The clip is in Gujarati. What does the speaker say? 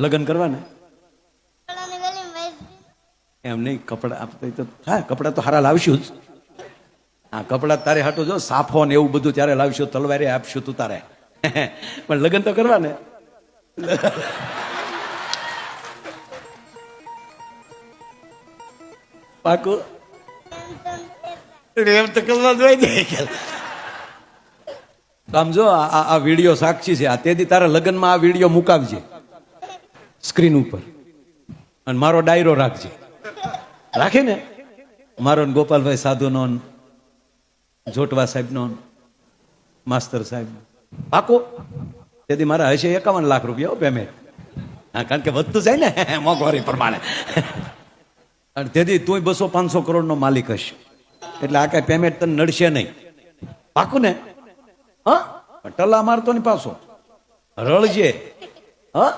લગ્ન કરવા ને એમ નહીં, કપડા તો હા, કપડા તો હારા લાવશું જ. હા, કપડા તારે હાટો જો સાફો ને એવું બધું ત્યારે લાવશું, તલવારે આપશું તું તારે. પણ લગ્ન તો કરવા ને. પાકું એમ તો કરવા જોઈએ. આમ જો આ વિડીયો સાક્ષી છે. આ તેથી તારા લગ્નમાં આ વિડીયો મુકાવજે સ્ક્રીન ઉપર, અને મારો ડાયરો રાખજે. રાખે ને મારો ગોપાલભાઈ સાધુનો, જોટવા સાહેબનો, માસ્તર સાહેબ. પાકો તેથી મારા હશે 51 લાખ રૂપિયા પેમેન્ટ. હા, કારણ કે વધતું જાય ને મોંઘવારી પ્રમાણે. અને તેથી તું 200-500 કરોડનો માલિક હશે, એટલે આ કઈ પેમેન્ટ તને નડશે નહીં. પાકું ને? હા, ટલા મારતો ને પાછો રળજે. હા.